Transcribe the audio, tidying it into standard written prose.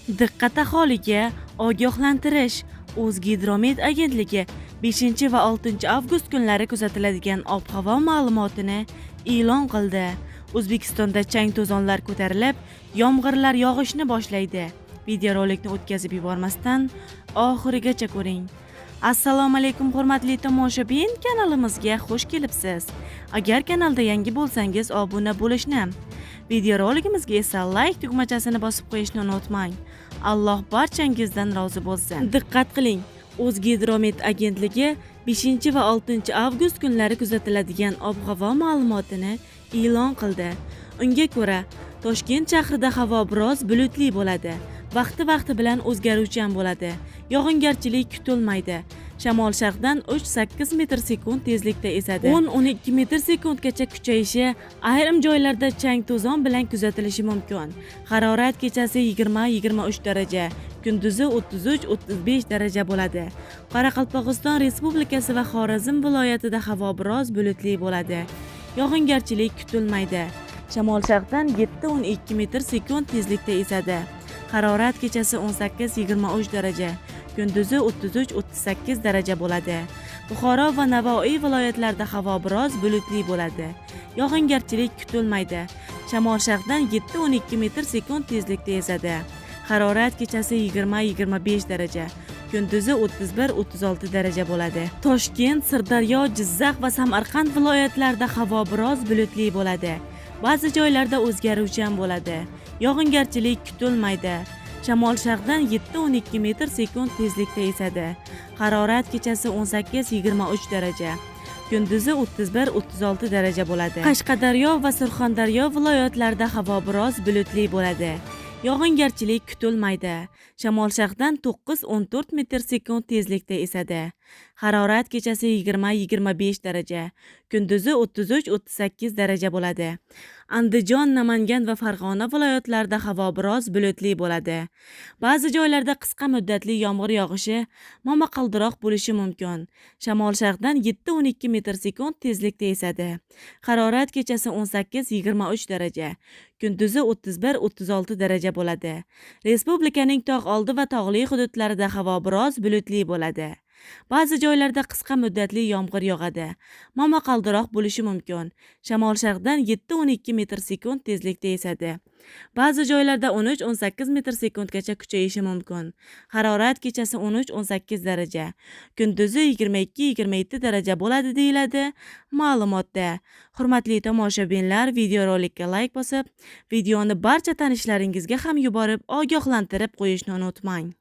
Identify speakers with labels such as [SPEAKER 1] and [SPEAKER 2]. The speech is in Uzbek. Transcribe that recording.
[SPEAKER 1] Diqqat aholiga ogohlantirish. O'zgidromet agentligi 5 va 6 avgust kunlari kuzatiladigan ob-havo ma'lumotini e'lon qildi. O'zbekistonda chang to'zonlar ko'tarilib, yomg'irlar yog'ishni boshlaydi. Videorolikni o'tkazib yubormasdan oxirigacha ko'ring. Assalomu alaykum hurmatli tomoshabin, kanalimizga xush kelibsiz. Agar kanalda yangi bo'lsangiz obuna bo'lishni, videoroligimizga esa like tugmachasini bosib qo'yishni unutmang. Alloh barchangizdan rozi bo'lsin. Diqqat qiling. O'zgidromet agentligi 5 va 6 avgust kunlari kuzatiladigan ob-havo ma'lumotini e'lon qildi. Unga ko'ra, Toshkent shahrida havo biroz bulutli bo'ladi. Vaqti bilan o'zgaruvchan bo'ladi. Yog'ingarchilik kutilmaydi. Shamol sharqdan 3-8 metr sekund tezlikda esadi. 10-12 metr sekundgacha kuchayishi, ayrim joylarda chang to'zon bilan kuzatilishi mumkin. Harorat kechasi 20-23 daraja, kunduzi 33-35 daraja bo'ladi. Qoraqalpog'iston Respublikasi va Xorazm viloyatida havo biroz bulutli bo'ladi. Yog'ingarchilik kutilmaydi. Shamol sharqdan 7-12 metr sekund tezlikda esadi. Harorat kechasi 18-23 daraja, kunduzi 33-38 daraja bo'ladi. Buxoro va Navoiy viloyatlarida havo biroz bulutli bo'ladi. Yog'ingarchilik kutilmaydi. Shamol sharqdan 7-12 metr sekund tezlikda esadi. Harorat kechasi 20-25 daraja, kunduzi 31-36 daraja bo'ladi. Toshkent, Sirdaryo, Jizzax va Samarqand viloyatlarida havo biroz bulutli bo'ladi. Ba'zi joylarda o'zgaruvchan bo'ladi. Yog'ingarchilik kutilmaydi. Shamol sharqdan 7-12 metr sekund tezlikda esadi. Harorat kechasi 18-23 daraja, kunduzi 31-36 daraja bo'ladi. Qashqadaryo va Surxondaryo viloyatlarida havo biroz bulutli bo'ladi. Yog'ingarchilik kutilmaydi. Shamol sharqdan 9-14 metr sekund tezlikda esadi. Harorat kechasi 20-25 daraja, kunduzi 33-38 daraja bo'ladi. Andijon, Namangan va Farg'ona viloyatlarida havo biroz bulutli bo'ladi. Ba'zi joylarda qisqa muddatli yomg'ir yog'ishi, momaqaldiroq bo'lishi mumkin. Shamol sharqdan 7-12 metr sekund tezlikda esadi. Harorat kechasi 18-23 daraja, kunduzi 31-36 daraja bo'ladi. Respublikaning tog' oldi va tog'li hududlarida havo biroz bulutli bo'ladi. Ba'zi joylarda qisqa muddatli yomg'ir yog'adi. Momaqaldiroq bo'lishi mumkin. Shamol sharqdan 7-12 metr sekund tezlikda esadi. Ba'zi joylarda 13-18 metr sekundgacha kuchayishi mumkin. Harorat kechasi 13-18 daraja, kunduzi 22-27 daraja bo'ladi deyiladi ma'lumotda. Hurmatli tomoshabinlar, videorolikka like bosib, videoni barcha tanishlaringizga ham yuborib ogohlantirib qo'yishni unutmang.